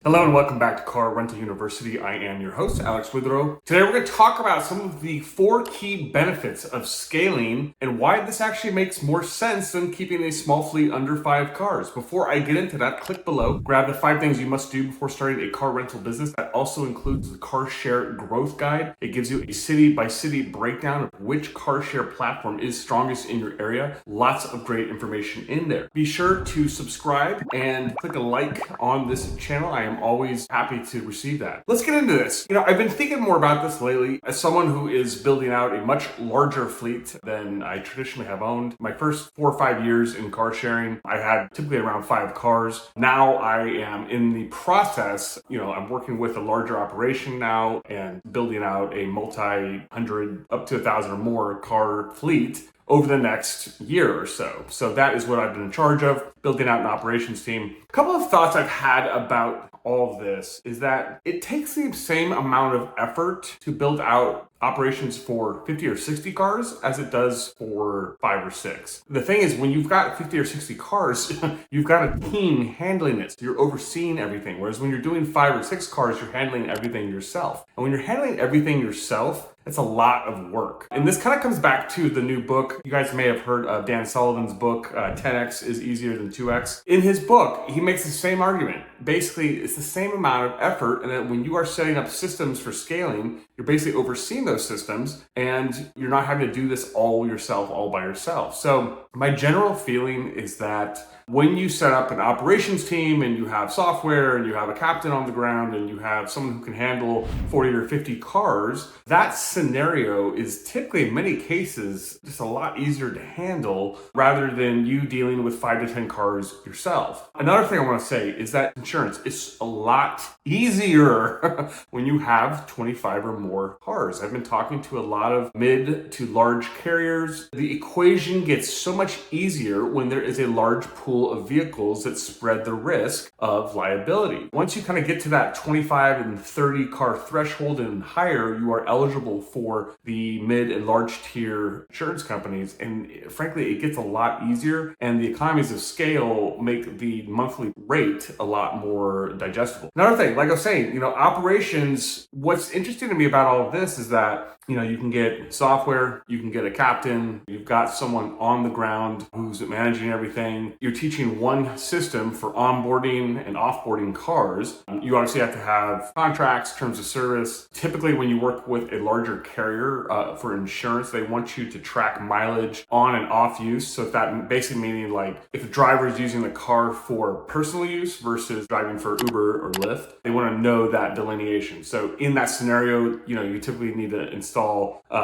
Hello and welcome back to Car Rental University. I am your host, Alex Withrow. Today we're going to talk about some of the 4 key benefits of scaling and why this actually makes more sense than keeping a small fleet under 5 cars. Before I get into that, click below, grab the 5 things you must do before starting a car rental business. That also includes the Car Share Growth Guide. It gives you a city-by-city breakdown of which car share platform is strongest in your area. Lots of great information in there. Be sure to subscribe and click a like on this channel. I am always happy to receive that. Let's get into this. I've been thinking more about this lately as someone who is building out a much larger fleet than I traditionally have owned. My first 4 or 5 years in car sharing, I had typically around 5 cars. Now I am in the process, I'm working with a larger operation now and building out a multi-hundred up to 1,000 or more car fleet over the next year or so. So that is what I've been in charge of, building out an operations team. A couple of thoughts I've had about all of this is that it takes the same amount of effort to build out operations for 50 or 60 cars as it does for 5 or 6. The thing is, when you've got 50 or 60 cars, you've got a team handling it. So you're overseeing everything. Whereas when you're doing 5 or 6 cars, you're handling everything yourself. And when you're handling everything yourself, it's a lot of work. And this kind of comes back to the new book. You guys may have heard of Dan Sullivan's book, 10x is easier than 2x. In his book, he makes the same argument. Basically, it's the same amount of effort, and that when you are setting up systems for scaling, you're basically overseeing those systems, and you're not having to do this all yourself, all by yourself. So my general feeling is that when you set up an operations team and you have software and you have a captain on the ground and you have someone who can handle 40 or 50 cars, that scenario is typically in many cases just a lot easier to handle rather than you dealing with 5 to 10 cars yourself. Another thing I want to say is that insurance is a lot easier when you have 25 or more cars. I've been talking to a lot of mid to large carriers. The equation gets so much easier when there is a large pool of vehicles that spread the risk of liability. Once you kind of get to that 25 and 30 car threshold and higher, you are eligible for the mid and large tier insurance companies. And frankly, it gets a lot easier, and the economies of scale make the monthly rate a lot more digestible. Another thing, like I was saying, operations, what's interesting to me about all of this is that you can get software, you can get a captain, you've got someone on the ground who's managing everything. You're teaching one system for onboarding and offboarding cars. You obviously have to have contracts, terms of service. Typically, when you work with a larger carrier for insurance, they want you to track mileage on and off use. So that basically meaning like if a driver is using the car for personal use versus driving for Uber or Lyft, they want to know that delineation. So in that scenario, you typically need to install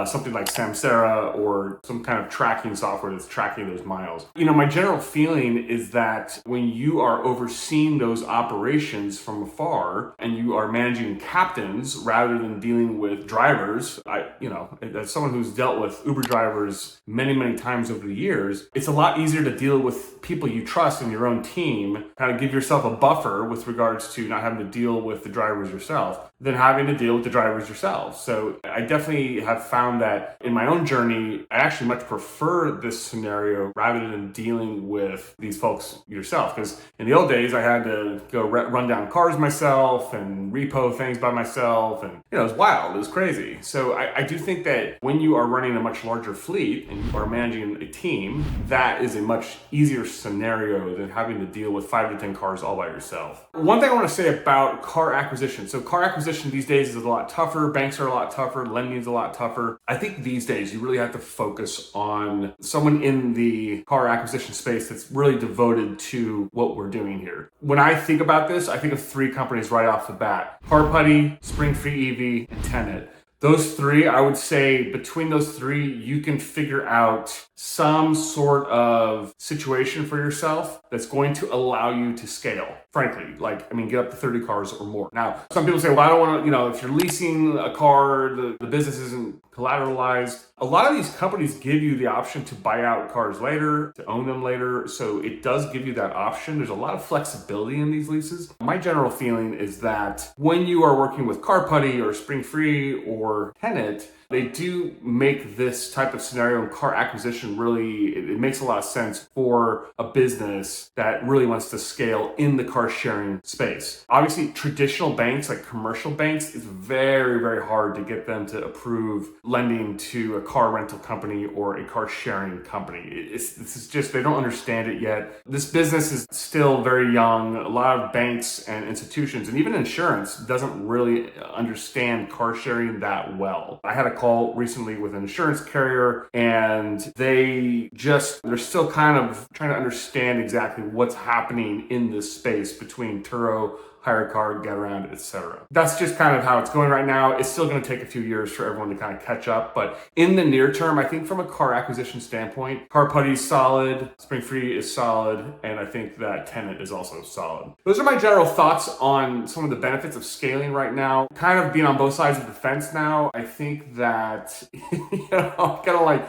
something like Samsara or some kind of tracking software that's tracking those miles. My general feeling is that when you are overseeing those operations from afar and you are managing captains rather than dealing with drivers, as someone who's dealt with Uber drivers many, many times over the years, it's a lot easier to deal with people you trust in your own team, kind of give yourself a buffer with regards to not having to deal with the drivers yourself than having to deal with the drivers yourself. So I definitely have found that in my own journey, I actually much prefer this scenario rather than dealing with these folks yourself. Because in the old days, I had to go run down cars myself and repo things by myself. And, it was wild. It was crazy. So I do think that when you are running a much larger fleet and you are managing a team, that is a much easier scenario than having to deal with 5 to 10 cars all by yourself. One thing I want to say about car acquisition. So car acquisition these days is a lot tougher. Banks are a lot tougher. Lending is a lot tougher. I think these days you really have to focus on someone in the car acquisition space that's really devoted to what we're doing here. When I think about this, I think of 3 companies right off the bat: Car Putty, Spring Free EV, and Tenet. Those 3, I would say between those 3, you can figure out some sort of situation for yourself that's going to allow you to scale. Frankly, get up to 30 cars or more. Now, some people say, well, I don't want to, if you're leasing a car, the business isn't collateralized. A lot of these companies give you the option to buy out cars later, to own them later. So it does give you that option. There's a lot of flexibility in these leases. My general feeling is that when you are working with Car Putty or Spring Free or Tenet, they do make this type of scenario in car acquisition really, it makes a lot of sense for a business that really wants to scale in the car sharing space. Obviously, traditional banks like commercial banks, it's very, very hard to get them to approve lending to a car rental company or a car sharing company. This is just, they don't understand it yet. This business is still very young. A lot of banks and institutions and even insurance doesn't really understand car sharing that well. I had a call recently with an insurance carrier and they're still kind of trying to understand exactly what's happening in this space between Turo, Hyrecar, Getaround, etc. That's just kind of how it's going right now. It's still going to take a few years for everyone to kind of catch up, but in the near term, I think from a car acquisition standpoint, Car Putty is solid, Spring Free is solid, and I think that Tenant is also solid. Those are my general thoughts on some of the benefits of scaling right now. Kind of being on both sides of the fence now, I think that, kind of like,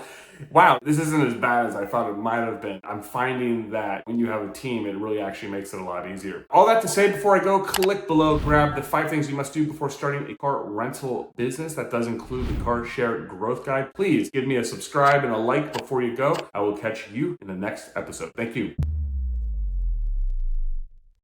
wow, this isn't as bad as I thought it might have been. I'm finding that when you have a team, it really actually makes it a lot easier. All that to say, before I go, click below, grab the 5 things you must do before starting a car rental business. That does include the Car Share Growth Guide. Please give me a subscribe and a like before you go. I will catch you in the next episode. Thank you.